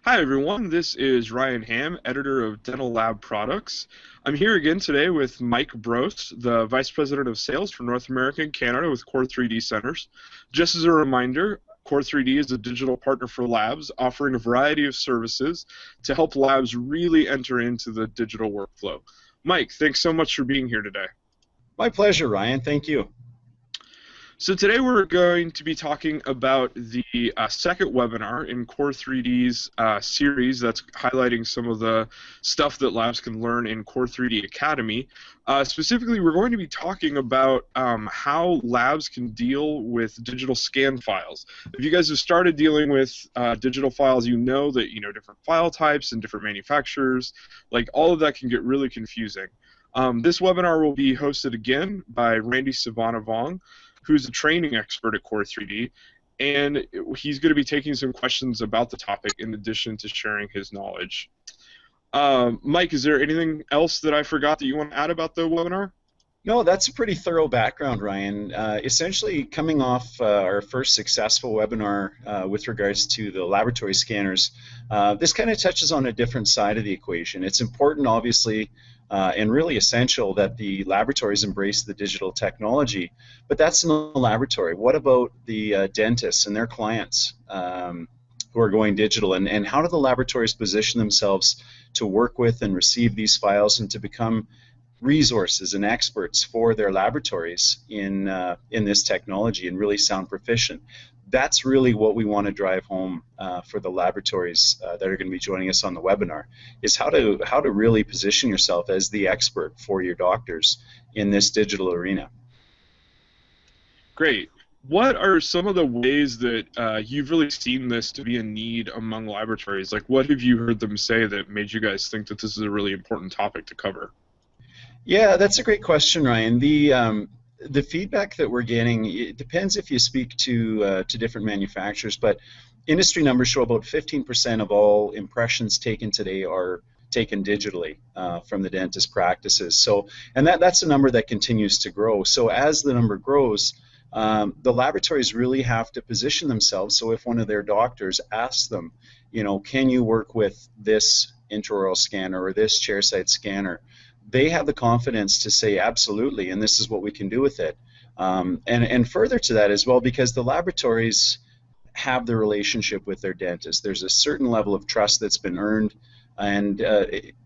Hi everyone, this is Ryan Ham, editor of Dental Lab Products. I'm here again today with Mike Brose, the Vice President of Sales for North America and Canada with Core 3D Centers. Just as a reminder, Core 3D is a digital partner for labs, offering a variety of services to help labs really enter into the digital workflow. Mike, thanks so much for being here today. My pleasure, Ryan. Thank you. So today we're going to be talking about the second webinar in Core 3D's series that's highlighting some of the stuff that labs can learn in Core 3D Academy. Specifically, we're going to be talking about how labs can deal with digital scan files. If you guys have started dealing with digital files, you know that different file types and different manufacturers, like all of that can get really confusing. This webinar will be hosted again by Randy Savanavong, who's a training expert at Core 3D, and he's going to be taking some questions about the topic in addition to sharing his knowledge. Mike, is there anything else that I forgot that you want to add about the webinar? No, that's a pretty thorough background, Ryan. Essentially, coming off our first successful webinar with regards to the laboratory scanners, this kind of touches on a different side of the equation. It's important, obviously, and really essential that the laboratories embrace the digital technology, but that's in the laboratory. What about the dentists and their clients who are going digital, and how do the laboratories position themselves to work with and receive these files and to become resources and experts for their laboratories in this technology and really sound proficient? That's really what we want to drive home for the laboratories that are going to be joining us on the webinar, is how to really position yourself as the expert for your doctors in this digital arena. Great. What are some of the ways that you've really seen this to be a need among laboratories? Like, what have you heard them say that made you guys think that this is a really important topic to cover? Yeah, that's a great question, Ryan. The feedback that we're getting, it depends if you speak to different manufacturers, but industry numbers show about 15% of all impressions taken today are taken digitally from the dentist practices. So, and that's a number that continues to grow. So as the number grows, the laboratories really have to position themselves. So if one of their doctors asks them, can you work with this intraoral scanner or this chairside scanner, they have the confidence to say absolutely, and this is what we can do with it. And further to that as well, because the laboratories have the relationship with their dentist. There's a certain level of trust that's been earned, and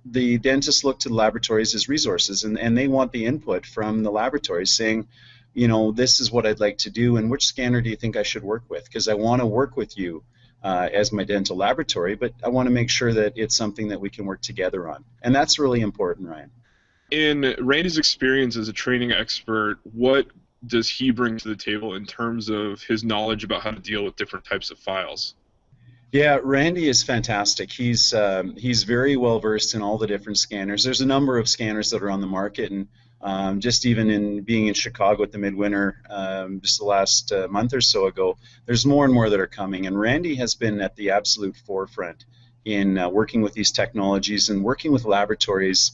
the dentists look to the laboratories as resources, and they want the input from the laboratories saying, this is what I'd like to do, and which scanner do you think I should work with? Because I want to work with you as my dental laboratory, but I want to make sure that it's something that we can work together on. And that's really important, Ryan. In Randy's experience as a training expert, what does he bring to the table in terms of his knowledge about how to deal with different types of files? Yeah, Randy is fantastic. He's very well versed in all the different scanners. There's a number of scanners that are on the market, and just even in being in Chicago at the Midwinter just the last month or so ago, there's more and more that are coming. And Randy has been at the absolute forefront in working with these technologies and working with laboratories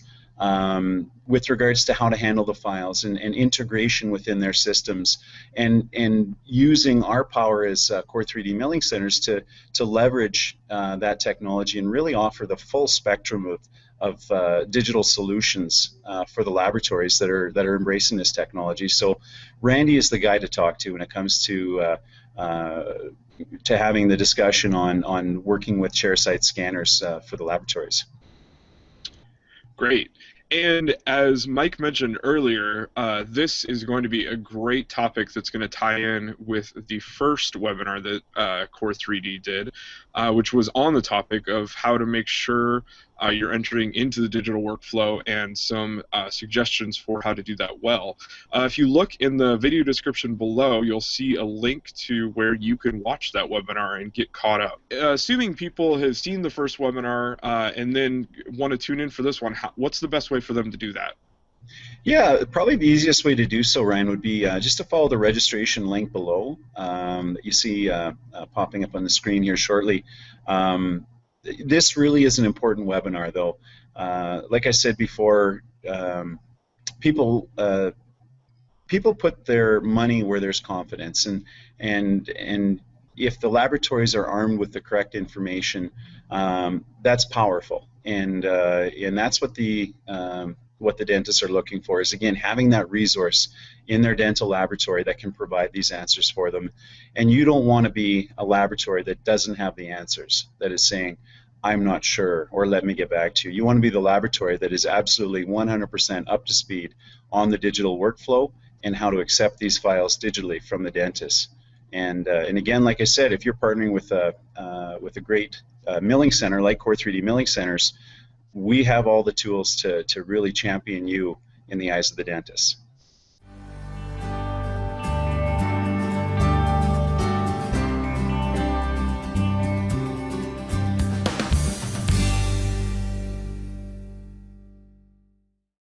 with regards to how to handle the files and integration within their systems, and using our power as Core 3D milling centers to leverage that technology and really offer the full spectrum of digital solutions for the laboratories that are embracing this technology. So Randy is the guy to talk to when it comes to having the discussion on working with chairside scanners for the laboratories. Great. And as Mike mentioned earlier, this is going to be a great topic that's going to tie in with the first webinar that Core 3D did, which was on the topic of how to make sure you're entering into the digital workflow and some suggestions for how to do that well. If you look in the video description below, you'll see a link to where you can watch that webinar and get caught up. Assuming people have seen the first webinar and then want to tune in for this one, what's the best way for them to do that? Yeah, probably the easiest way to do so, Ryan, would be just to follow the registration link below that you see popping up on the screen here shortly. This really is an important webinar, though. Like I said before, people put their money where there's confidence, and if the laboratories are armed with the correct information, that's powerful, and that's what the dentists are looking for, is again having that resource in their dental laboratory that can provide these answers for them. And you don't want to be a laboratory that doesn't have the answers, that is saying, I'm not sure, or let me get back to you. You want to be the laboratory that is absolutely 100% up to speed on the digital workflow and how to accept these files digitally from the dentist. And again, like I said, if you're partnering with a great milling center like Core3D Milling Centers, we have all the tools to really champion you in the eyes of the dentist.